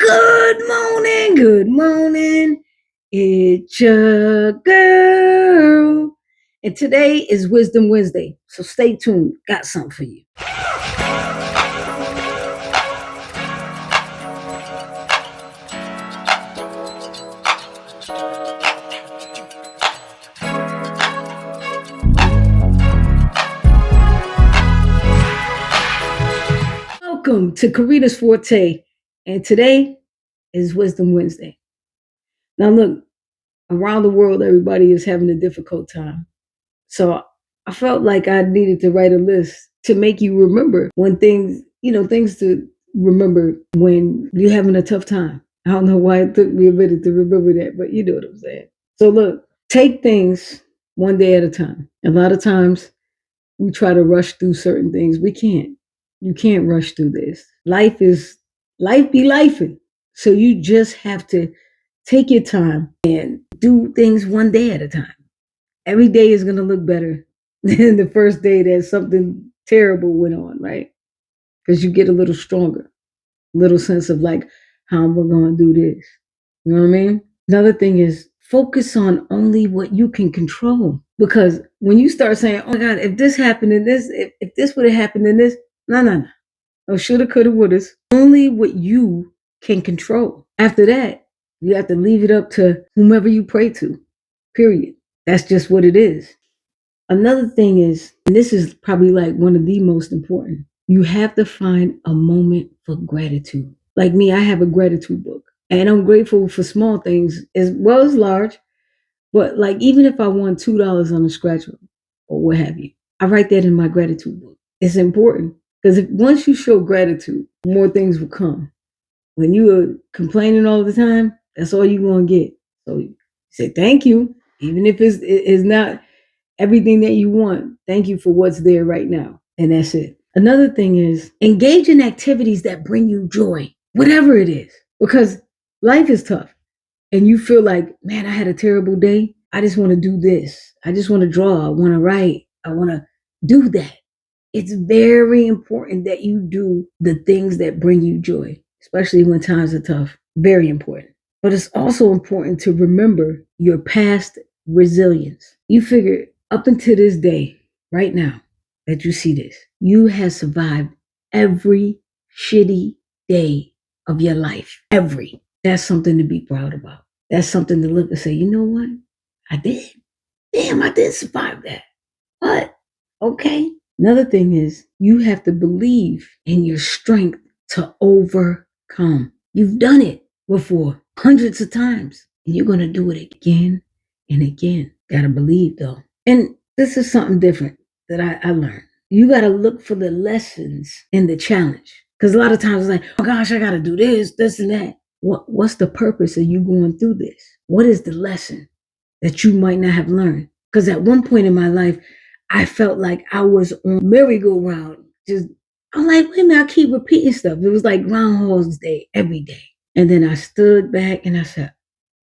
Good morning, good morning. It's your girl. And today is Wisdom Wednesday. So stay tuned. Got something for you. Welcome to Karina's Forte. And today is Wisdom Wednesday. Now, look, around the world, everybody is having a difficult time. So I felt like I needed to write a list to make you remember when things to remember when you're having a tough time. I don't know why it took me a minute to remember that, but you know what I'm saying. So look, take things one day at a time. A lot of times we try to rush through certain things. We can't. You can't rush through this. Life be lifing. So you just have to take your time and do things one day at a time. Every day is going to look better than the first day that something terrible went on, right? Because you get a little stronger, a little sense of like how we're going to do this. You know what I mean? Another thing is focus on only what you can control. Because when you start saying, oh my God, if this happened and this, if this would have happened and this, no. Oh, shoulda, coulda, woulda. Only what you can control. After that, you have to leave it up to whomever you pray to, period. That's just what it is. Another thing is, and this is probably like one of the most important, you have to find a moment for gratitude. Like me, I have a gratitude book and I'm grateful for small things as well as large. But like, even if I won $2 on a scratch room or what have you, I write that in my gratitude book. It's important because if once you show gratitude, more things will come. When you are complaining all the time, that's all you're going to get. So you say thank you, even if it's not everything that you want. Thank you for what's there right now. And that's it. Another thing is engage in activities that bring you joy, whatever it is, because life is tough and you feel like, man, I had a terrible day. I just want to do this. I just want to draw. I want to write. I want to do that. It's very important that you do the things that bring you joy, especially when times are tough. Very important. But it's also important to remember your past resilience. You figure up until this day, right now, that you see this, you have survived every shitty day of your life. Every. That's something to be proud about. That's something to look and say, you know what? I did. Damn, I did survive that. But, okay. Another thing is you have to believe in your strength to overcome. You've done it before hundreds of times and you're going to do it again and again. Got to believe though. And this is something different that I learned. You got to look for the lessons in the challenge. Because a lot of times it's like, oh gosh, I got to do this and that. What's the purpose of you going through this? What is the lesson that you might not have learned? Because at one point in my life, I felt like I was on merry-go-round. I'm like, wait a minute, I keep repeating stuff. It was like Groundhog's Day every day. And then I stood back and I said,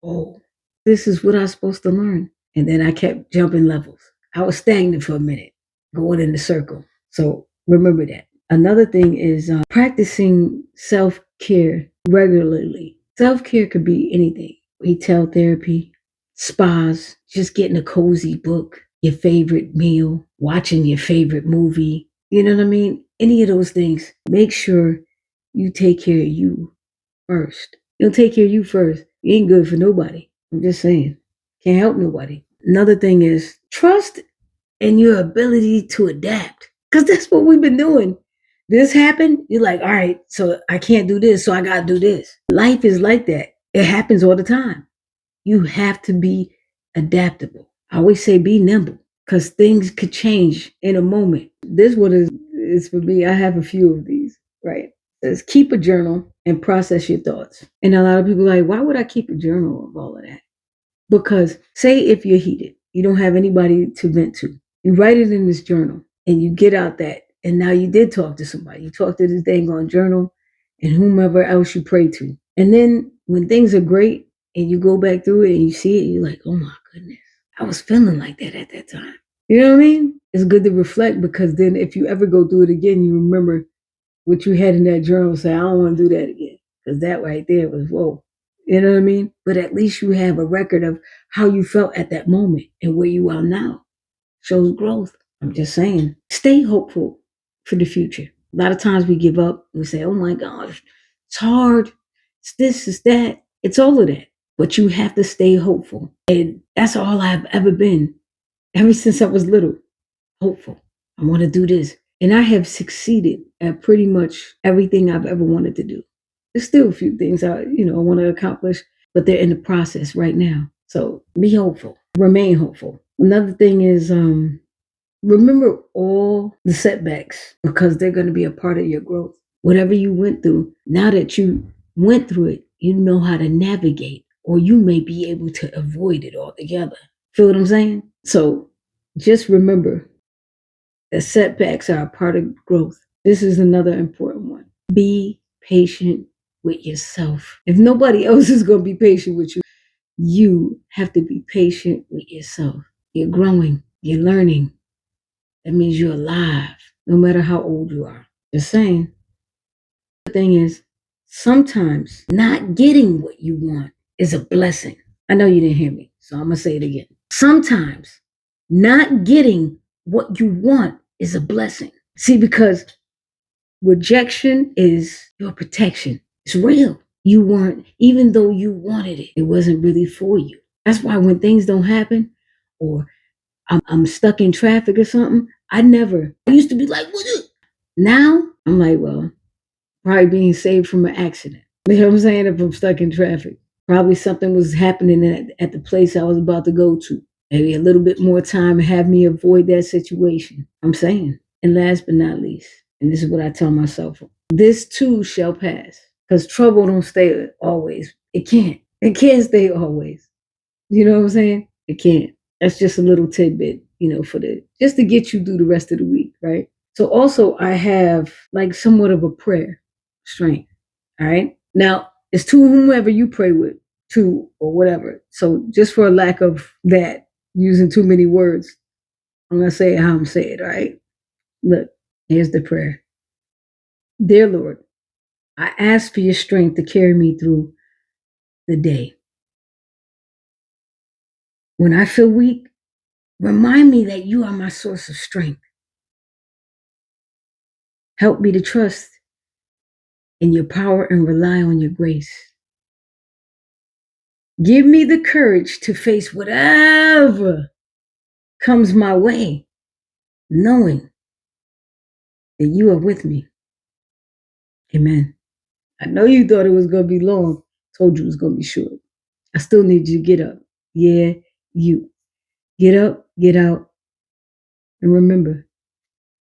oh, this is what I'm supposed to learn. And then I kept jumping levels. I was stagnant for a minute, going in the circle. So remember that. Another thing is practicing self-care regularly. Self-care could be anything. Retail therapy, spas, just getting a cozy book, your favorite meal, watching your favorite movie. You know what I mean? Any of those things. Make sure you take care of you first. You don't take care of you first. You ain't good for nobody. I'm just saying. Can't help nobody. Another thing is trust in your ability to adapt. Because that's what we've been doing. This happened, you're like, all right, so I can't do this, so I gotta do this. Life is like that. It happens all the time. You have to be adaptable. I always say be nimble because things could change in a moment. This one is for me. I have a few of these, right? It says keep a journal and process your thoughts. And a lot of people are like, why would I keep a journal of all of that? Because say if you're heated, you don't have anybody to vent to. You write it in this journal and you get out that. And now you did talk to somebody. You talk to this dang on journal and whomever else you pray to. And then when things are great, and you go back through it and you see it, you're like, oh my goodness, I was feeling like that at that time. You know what I mean? It's good to reflect because then if you ever go through it again, you remember what you had in that journal. Say, I don't want to do that again because that right there was whoa. You know what I mean? But at least you have a record of how you felt at that moment and where you are now. Shows growth. I'm just saying, stay hopeful for the future. A lot of times we give up. We say, oh my gosh, it's hard. It's this, it's that. It's all of that. But you have to stay hopeful. And that's all I've ever been ever since I was little. Hopeful. I want to do this. And I have succeeded at pretty much everything I've ever wanted to do. There's still a few things I want to accomplish, but they're in the process right now. So be hopeful. Remain hopeful. Another thing is remember all the setbacks because they're going to be a part of your growth. Whatever you went through, now that you went through it, you know how to navigate, or you may be able to avoid it altogether. Feel what I'm saying? So just remember that setbacks are a part of growth. This is another important one. Be patient with yourself. If nobody else is going to be patient with you, you have to be patient with yourself. You're growing, you're learning. That means you're alive, no matter how old you are. Just saying. The thing is, sometimes not getting what you want is a blessing. I know you didn't hear me, so I'm going to say it again. Sometimes not getting what you want is a blessing. See, because rejection is your protection. It's real. You weren't, even though you wanted it, it wasn't really for you. That's why when things don't happen, or I'm stuck in traffic or something, I used to be like, what? Now I'm like, well, probably being saved from an accident. You know what I'm saying? If I'm stuck in traffic, probably something was happening at the place I was about to go to. Maybe a little bit more time and have me avoid that situation. I'm saying. And last but not least, and this is what I tell myself, this too shall pass. Because trouble don't stay always. It can't. It can't stay always. You know what I'm saying? It can't. That's just a little tidbit, just to get you through the rest of the week, right? So also I have like somewhat of a prayer strength. All right. Now it's to whomever you pray with, to or whatever. So just for a lack of that, using too many words, I'm gonna say it how I'm saying it, all right? Look, here's the prayer. Dear Lord, I ask for your strength to carry me through the day. When I feel weak, remind me that you are my source of strength. Help me to trust in your power and rely on your grace. Give me the courage to face whatever comes my way, knowing that you are with me. Amen. I know you thought it was going to be long. Told you it was going to be short. I still need you to get up. Yeah, you. Get up, get out, and remember,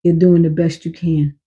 you're doing the best you can.